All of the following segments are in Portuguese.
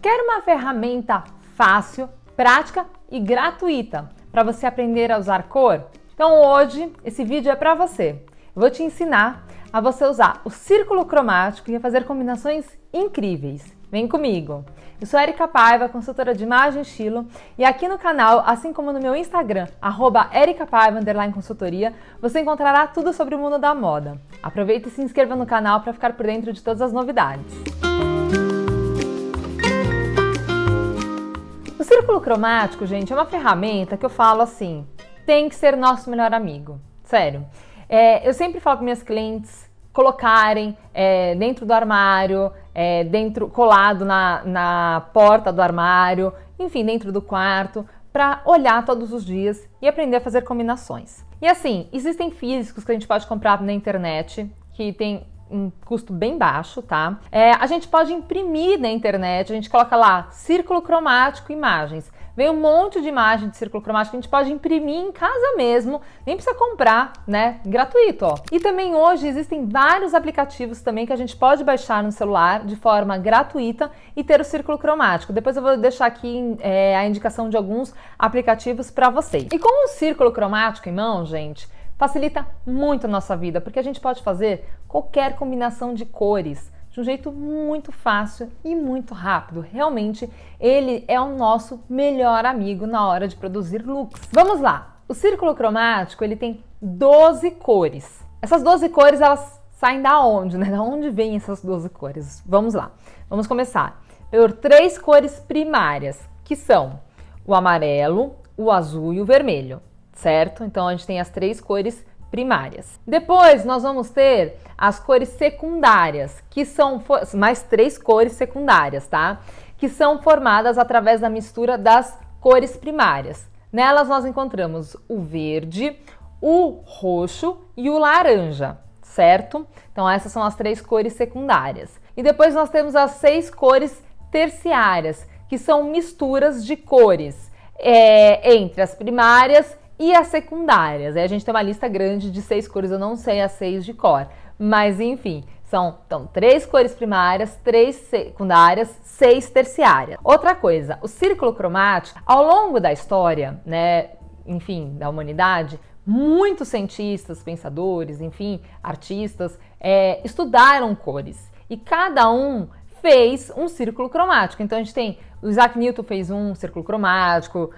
Quer uma ferramenta fácil, prática e gratuita para você aprender a usar cor? Então hoje esse vídeo é para você. Eu vou te ensinar a você usar o círculo cromático e a fazer combinações incríveis. Vem comigo! Eu sou Erika Paiva, consultora de imagem e estilo, e aqui no canal, assim como no meu Instagram, @ericapaiva_consultoria, você encontrará tudo sobre o mundo da moda. Aproveita e se inscreva no canal para ficar por dentro de todas as novidades. O círculo cromático, gente, é uma ferramenta que eu falo assim, tem que ser nosso melhor amigo. Sério. Eu sempre falo para minhas clientes colocarem dentro do armário, colado na porta do armário, enfim, dentro do quarto, para olhar todos os dias e aprender a fazer combinações. E assim, existem físicos que a gente pode comprar na internet, que tem um custo bem baixo, tá? A gente pode imprimir na internet, a gente coloca lá, círculo cromático, imagens. Vem um monte de imagem de círculo cromático que a gente pode imprimir em casa mesmo, nem precisa comprar, né? Gratuito, ó. E também hoje existem vários aplicativos também que a gente pode baixar no celular de forma gratuita e ter o círculo cromático. Depois eu vou deixar aqui a indicação de alguns aplicativos para vocês. E com o círculo cromático em mão, gente, facilita muito a nossa vida, porque a gente pode fazer qualquer combinação de cores de um jeito muito fácil e muito rápido. Realmente, ele é o nosso melhor amigo na hora de produzir looks. Vamos lá! O círculo cromático, ele tem 12 cores. Essas 12 cores, elas saem da onde, né? Da onde vêm essas 12 cores? Vamos lá. Vamos começar por 3 cores primárias, que são o amarelo, o azul e o vermelho, certo? Então, a gente tem as 3 cores primárias. Depois, nós vamos ter as cores secundárias, que são mais 3 cores secundárias, tá? Que são formadas através da mistura das cores primárias. Nelas nós encontramos o verde, o roxo e o laranja, certo? Então essas são as 3 cores secundárias. E depois nós temos as 6 cores terciárias, que são misturas de cores entre as primárias e as secundárias. Aí a gente tem uma lista grande de 6 cores, eu não sei as 6 de cor. Mas enfim, são então 3 cores primárias, 3 secundárias, 6 terciárias. Outra coisa, o círculo cromático, ao longo da história, né, enfim, da humanidade, muitos cientistas, pensadores, enfim, artistas, estudaram cores. E cada um fez um círculo cromático. Então a gente tem, o Isaac Newton fez um círculo cromático,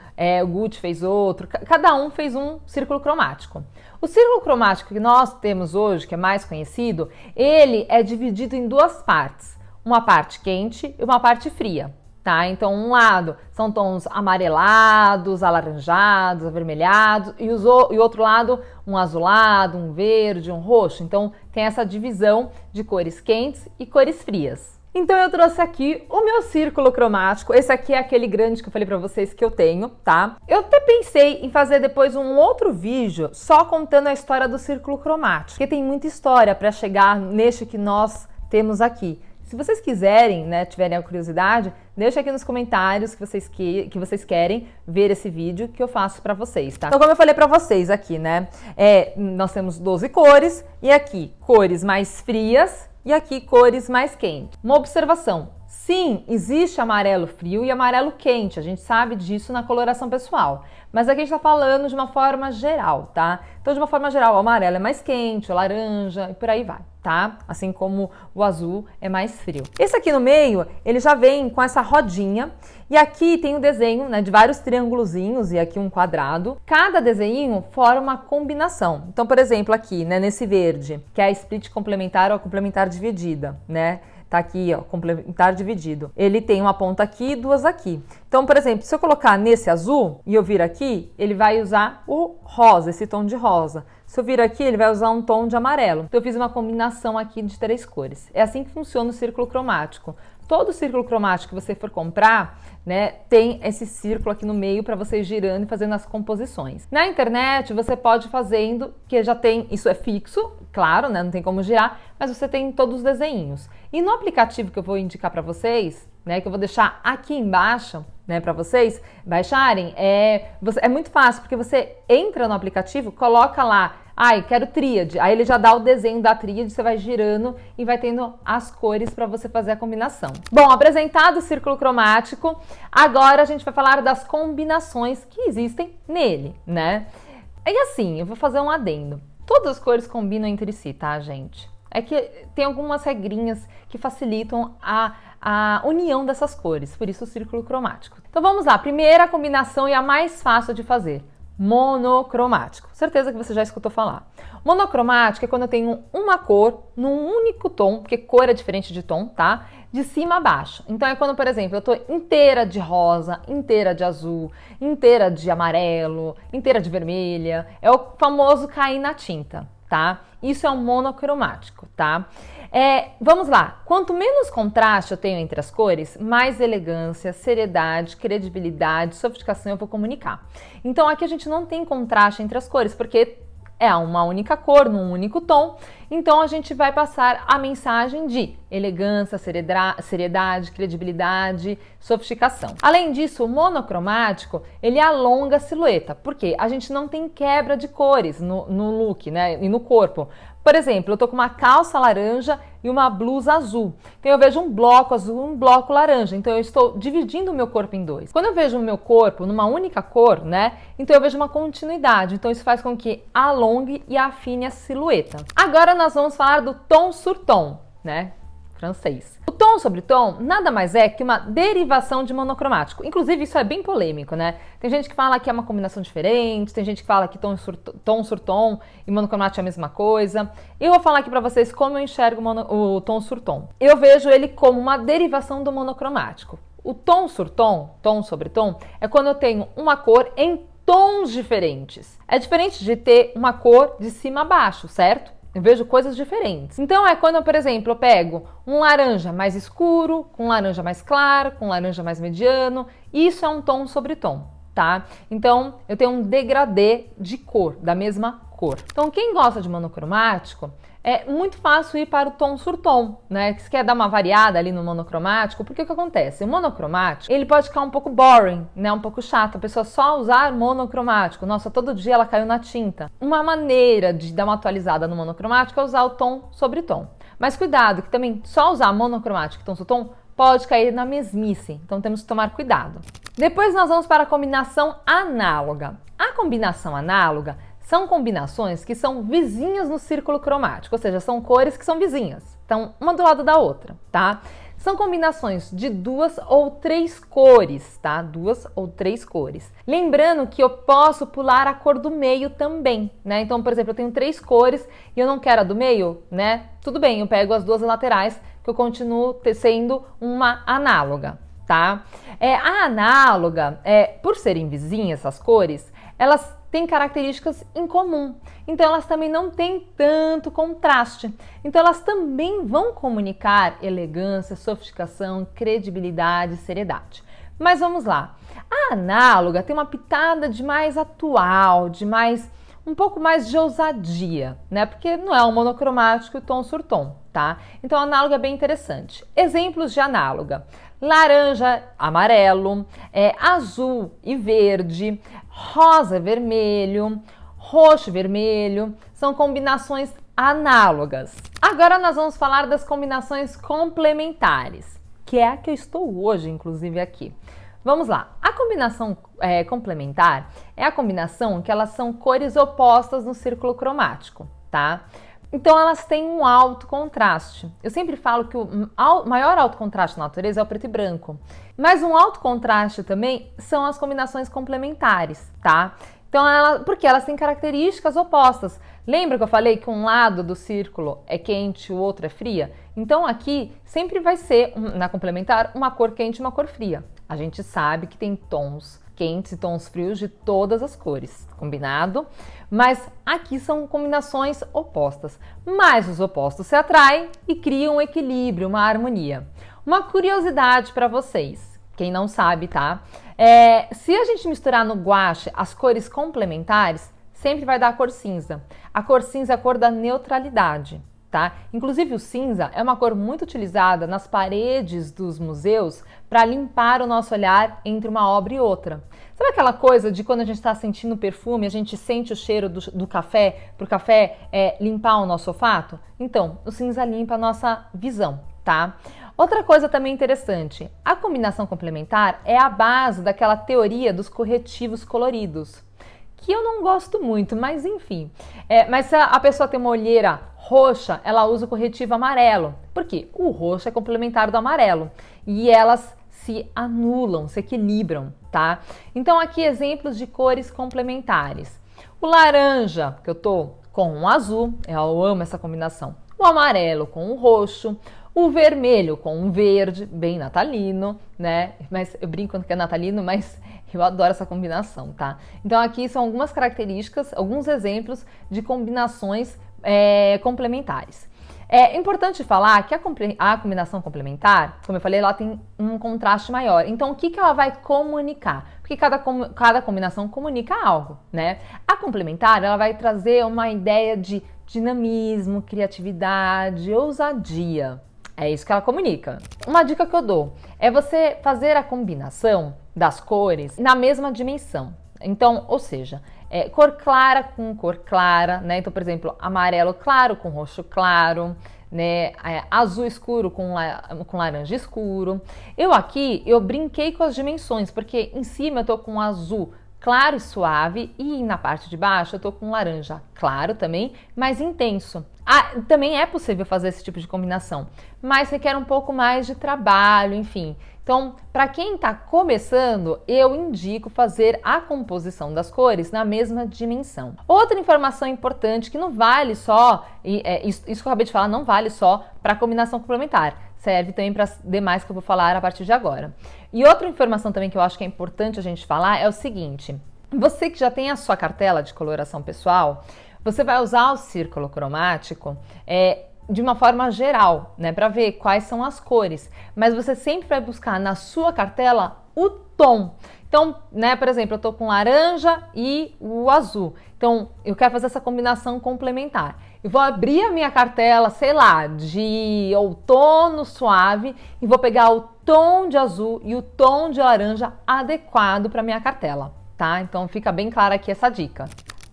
o Gucci fez outro, cada um fez um círculo cromático. O círculo cromático que nós temos hoje, que é mais conhecido, ele é dividido em 2 partes, uma parte quente e uma parte fria, tá? Então um lado são tons amarelados, alaranjados, avermelhados e o outro lado um azulado, um verde, um roxo. Então tem essa divisão de cores quentes e cores frias. Então eu trouxe aqui o meu círculo cromático, esse aqui é aquele grande que eu falei pra vocês que eu tenho, tá? Eu até pensei em fazer depois um outro vídeo só contando a história do círculo cromático, porque tem muita história pra chegar neste que nós temos aqui. Se vocês quiserem, né, tiverem a curiosidade, deixa aqui nos comentários que vocês querem ver esse vídeo que eu faço pra vocês, tá? Então como eu falei pra vocês aqui, né, nós temos 12 cores e aqui cores mais frias e aqui cores mais quentes. Uma observação, sim, existe amarelo frio e amarelo quente, a gente sabe disso na coloração pessoal, mas aqui a gente tá falando de uma forma geral, tá? Então de uma forma geral, o amarelo é mais quente, o laranja e por aí vai, tá? Assim como o azul é mais frio. Esse aqui no meio, ele já vem com essa rodinha e aqui tem o desenho, né, de vários triângulozinhos e aqui um quadrado. Cada desenho forma uma combinação. Então, por exemplo, aqui, né, nesse verde, que é a split complementar ou a complementar dividida, né? Tá aqui, ó, complementar dividido. Ele tem uma ponta aqui e 2 aqui. Então, por exemplo, se eu colocar nesse azul e eu vir aqui, ele vai usar o rosa, esse tom de rosa. Se eu vir aqui, ele vai usar um tom de amarelo. Então, eu fiz uma combinação aqui de 3 cores. É assim que funciona o círculo cromático. Todo círculo cromático que você for comprar, né, tem esse círculo aqui no meio para você ir girando e fazendo as composições. Na internet você pode ir fazendo, que já tem, isso é fixo, claro, né, não tem como girar, mas você tem todos os desenhos. E no aplicativo que eu vou indicar para vocês, né, que eu vou deixar aqui embaixo, né, para vocês baixarem, é muito fácil, porque você entra no aplicativo, coloca lá Ai, quero tríade. Aí ele já dá o desenho da tríade, você vai girando e vai tendo as cores para você fazer a combinação. Bom, apresentado o círculo cromático, agora a gente vai falar das combinações que existem nele, né? E assim, eu vou fazer um adendo. Todas as cores combinam entre si, tá, gente? É que tem algumas regrinhas que facilitam a união dessas cores, por isso o círculo cromático. Então vamos lá, primeira combinação e a mais fácil de fazer, monocromático. Certeza que você já escutou falar. Monocromático é quando eu tenho uma cor num único tom, porque cor é diferente de tom, tá? De cima a baixo. Então é quando, por exemplo, eu tô inteira de rosa, inteira de azul, inteira de amarelo, inteira de vermelha. É o famoso cair na tinta, tá? Isso é um monocromático, tá? Vamos lá. Quanto menos contraste eu tenho entre as cores, mais elegância, seriedade, credibilidade, sofisticação eu vou comunicar. Então aqui a gente não tem contraste entre as cores, porque é uma única cor, num único tom. Então a gente vai passar a mensagem de elegância, seriedade, credibilidade, sofisticação. Além disso, o monocromático, ele alonga a silhueta, porque a gente não tem quebra de cores no look, né, e no corpo. Por exemplo, eu tô com uma calça laranja e uma blusa azul. Então eu vejo um bloco azul e um bloco laranja. Então eu estou dividindo o meu corpo em dois. Quando eu vejo o meu corpo numa única cor, né? Então eu vejo uma continuidade. Então isso faz com que alongue e afine a silhueta. Agora nós vamos falar do ton sur ton, né? Francês. O tom sobre tom nada mais é que uma derivação de monocromático. Inclusive, isso é bem polêmico, né? Tem gente que fala que é uma combinação diferente, tem gente que fala que tom sur tom e monocromático é a mesma coisa. Eu vou falar aqui pra vocês como eu enxergo o tom sur tom. Eu vejo ele como uma derivação do monocromático. O tom sur tom, tom sobre tom, é quando eu tenho uma cor em tons diferentes. É diferente de ter uma cor de cima a baixo, certo? Eu vejo coisas diferentes. Então é quando, por exemplo, eu pego um laranja mais escuro, com um laranja mais claro, com um laranja mais mediano. Isso é um tom sobre tom, tá? Então eu tenho um degradê de cor, da mesma cor. Então quem gosta de monocromático, é muito fácil ir para o tom sur tom, né? Que você quer dar uma variada ali no monocromático, porque o que acontece? O monocromático, ele pode ficar um pouco boring, né? Um pouco chato, a pessoa só usar monocromático. Nossa, todo dia ela caiu na tinta. Uma maneira de dar uma atualizada no monocromático é usar o tom sobre tom. Mas cuidado, que também só usar monocromático e tom sobre tom pode cair na mesmice, então temos que tomar cuidado. Depois nós vamos para a combinação análoga. A combinação análoga são combinações que são vizinhas no círculo cromático, ou seja, são cores que são vizinhas, então uma do lado da outra, tá? São combinações de 2 ou 3 cores, tá? 2 ou 3 cores. Lembrando que eu posso pular a cor do meio também, né? Então, por exemplo, eu tenho 3 cores e eu não quero a do meio, né? Tudo bem, eu pego as 2 laterais, que eu continuo sendo uma análoga, tá? A análoga, por serem vizinhas essas cores, elas têm características em comum, então elas também não têm tanto contraste, então elas também vão comunicar elegância, sofisticação, credibilidade, seriedade. Mas vamos lá, a análoga tem uma pitada de mais atual, de mais um pouco mais de ousadia, né? Porque não é um monocromático e tom sur tom, tá? Então a análoga é bem interessante. Exemplos de análoga: laranja, amarelo, azul e verde, rosa e vermelho, roxo e vermelho, são combinações análogas. Agora nós vamos falar das combinações complementares, que é a que eu estou hoje, inclusive, aqui. Vamos lá, a combinação complementar é a combinação que elas são cores opostas no círculo cromático, tá? Então elas têm um alto contraste. Eu sempre falo que o maior alto contraste na natureza é o preto e branco. Mas um alto contraste também são as combinações complementares, tá? Então, porque elas têm características opostas. Lembra que eu falei que um lado do círculo é quente e o outro é fria? Então aqui sempre vai ser, na complementar, uma cor quente e uma cor fria. A gente sabe que tem tons quentes e tons frios de todas as cores, combinado? Mas aqui são combinações opostas. Mas os opostos se atraem e criam um equilíbrio, uma harmonia. Uma curiosidade para vocês, quem não sabe, tá? Se a gente misturar no guache as cores complementares, sempre vai dar a cor cinza. A cor cinza é a cor da neutralidade, tá? Inclusive o cinza é uma cor muito utilizada nas paredes dos museus para limpar o nosso olhar entre uma obra e outra. Sabe aquela coisa de quando a gente está sentindo o perfume, a gente sente o cheiro do café, para o café limpar o nosso olfato? Então, o cinza limpa a nossa visão, tá? Outra coisa também interessante, a combinação complementar é a base daquela teoria dos corretivos coloridos, que eu não gosto muito, mas enfim. Mas se a pessoa tem uma olheira roxa, ela usa o corretivo amarelo. Por quê? O roxo é complementar do amarelo e elas se anulam, se equilibram, tá? Então aqui exemplos de cores complementares. O laranja, que eu tô com o azul, eu amo essa combinação. O amarelo com o roxo, o vermelho com o verde, bem natalino, né? Mas eu brinco que é natalino, mas eu adoro essa combinação, tá? Então aqui são algumas características, alguns exemplos de combinações complementares. É importante falar que a combinação complementar, como eu falei, ela tem um contraste maior. Então, o que ela vai comunicar? Porque cada combinação comunica algo, né? A complementar, ela vai trazer uma ideia de dinamismo, criatividade, ousadia. É isso que ela comunica. Uma dica que eu dou é você fazer a combinação das cores na mesma dimensão. Então, ou seja, cor clara com cor clara, né? Então, por exemplo, amarelo claro com roxo claro, né? Azul escuro com laranja escuro. Eu brinquei com as dimensões, porque em cima eu tô com azul claro e suave e na parte de baixo eu tô com laranja claro também, mais intenso. Também é possível fazer esse tipo de combinação, mas requer um pouco mais de trabalho, enfim. Então, para quem está começando, eu indico fazer a composição das cores na mesma dimensão. Outra informação importante que não vale só, isso que eu acabei de falar não vale só para combinação complementar, serve também para as demais que eu vou falar a partir de agora. E outra informação também que eu acho que é importante a gente falar é o seguinte: você que já tem a sua cartela de coloração pessoal, você vai usar o círculo cromático de uma forma geral, né, para ver quais são as cores, mas você sempre vai buscar na sua cartela o tom. Então, né, por exemplo, eu tô com laranja e o azul. Então, eu quero fazer essa combinação complementar. Eu vou abrir a minha cartela, sei lá, de outono suave e vou pegar o tom de azul e o tom de laranja adequado para minha cartela, tá? Então, fica bem clara aqui essa dica.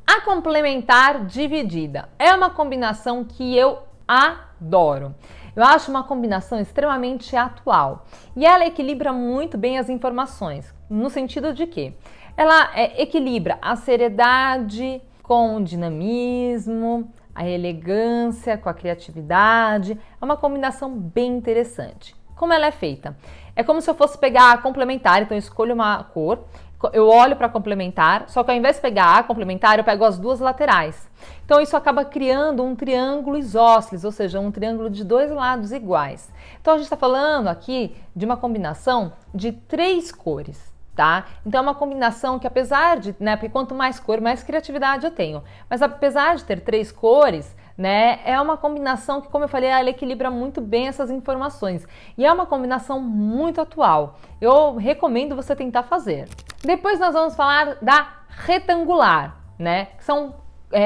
A complementar dividida é uma combinação que eu adoro. Eu acho uma combinação extremamente atual e ela equilibra muito bem as informações, no sentido de que ela equilibra a seriedade com o dinamismo, a elegância com a criatividade. É uma combinação bem interessante. Como ela é feita? É como se eu fosse pegar a complementar, então eu escolho uma cor, eu olho para complementar, só que ao invés de pegar a complementar, eu pego as duas laterais. Então isso acaba criando um triângulo isósceles, ou seja, um triângulo de dois lados iguais. Então a gente está falando aqui de uma combinação de 3 cores, tá? Então é uma combinação que apesar de, né, porque quanto mais cor, mais criatividade eu tenho. Mas apesar de ter 3 cores, né, é uma combinação que, como eu falei, ela equilibra muito bem essas informações. E é uma combinação muito atual. Eu recomendo você tentar fazer. Depois nós vamos falar da retangular, né? Que são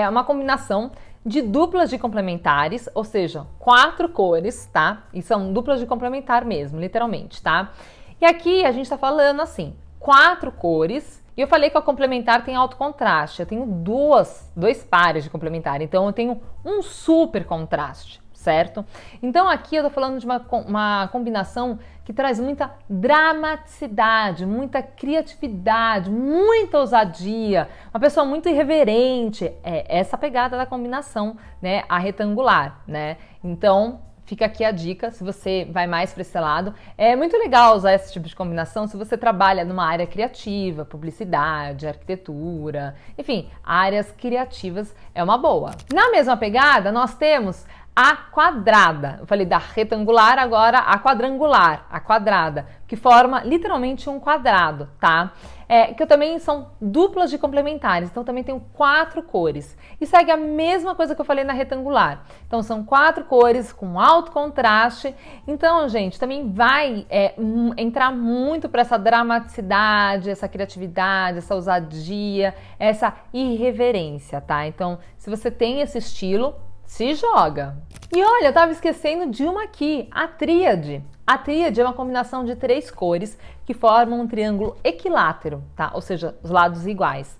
uma combinação de duplas de complementares, ou seja, 4 cores, tá? E são duplas de complementar mesmo, literalmente, tá? E aqui a gente tá falando assim, 4 cores. E eu falei que a complementar tem alto contraste. Eu tenho dois pares de complementar, então eu tenho um super contraste, certo? Então aqui eu tô falando de uma combinação que traz muita dramaticidade, muita criatividade, muita ousadia, uma pessoa muito irreverente. É essa pegada da combinação, né? A retangular, né? Então fica aqui a dica, se você vai mais para esse lado. É muito legal usar esse tipo de combinação se você trabalha numa área criativa, publicidade, arquitetura, enfim, áreas criativas é uma boa. Na mesma pegada, nós temos a quadrada. Eu falei da retangular, agora a quadrangular, a quadrada, que forma literalmente um quadrado, tá? Que também são duplas de complementares, então também tenho 4 cores. E segue a mesma coisa que eu falei na retangular. Então são 4 cores com alto contraste. Então, gente, também vai entrar muito para essa dramaticidade, essa criatividade, essa ousadia, essa irreverência, tá? Então, se você tem esse estilo, se joga. E olha, eu tava esquecendo de uma aqui, a tríade. A tríade é uma combinação de 3 cores que formam um triângulo equilátero, tá? Ou seja, os lados iguais.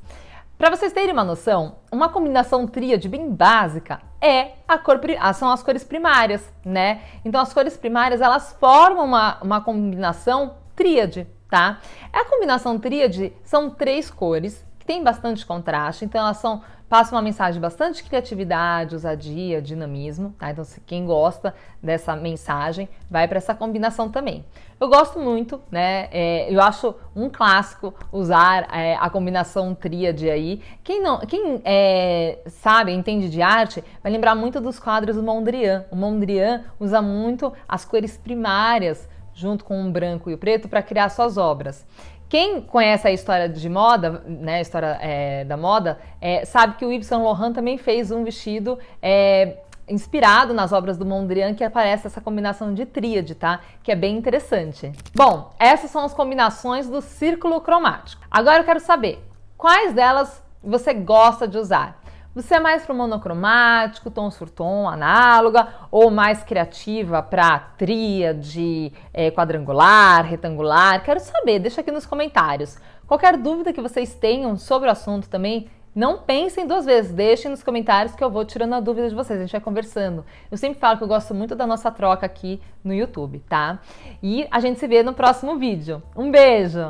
Para vocês terem uma noção, uma combinação tríade bem básica são as cores primárias, né? Então as cores primárias elas formam uma combinação tríade, tá? A combinação tríade são 3 cores que tem bastante contraste, então passam uma mensagem de bastante criatividade, ousadia, dinamismo, tá? Então quem gosta dessa mensagem vai para essa combinação também. Eu gosto muito, né? Eu acho um clássico usar a combinação tríade aí. Quem sabe, entende de arte, vai lembrar muito dos quadros do Mondrian. O Mondrian usa muito as cores primárias junto com o branco e o preto para criar suas obras. Quem conhece a história de moda, né, a história da moda, sabe que o Yves Saint Laurent também fez um vestido inspirado nas obras do Mondrian, que aparece essa combinação de tríade, tá? Que é bem interessante. Bom, essas são as combinações do círculo cromático. Agora eu quero saber, quais delas você gosta de usar? Você é mais para o monocromático, tom sur tom, análoga, ou mais criativa para tríade, quadrangular, retangular? Quero saber, deixa aqui nos comentários. Qualquer dúvida que vocês tenham sobre o assunto também, não pensem 2 vezes, deixem nos comentários que eu vou tirando a dúvida de vocês, a gente vai conversando. Eu sempre falo que eu gosto muito da nossa troca aqui no YouTube, tá? E a gente se vê no próximo vídeo. Um beijo!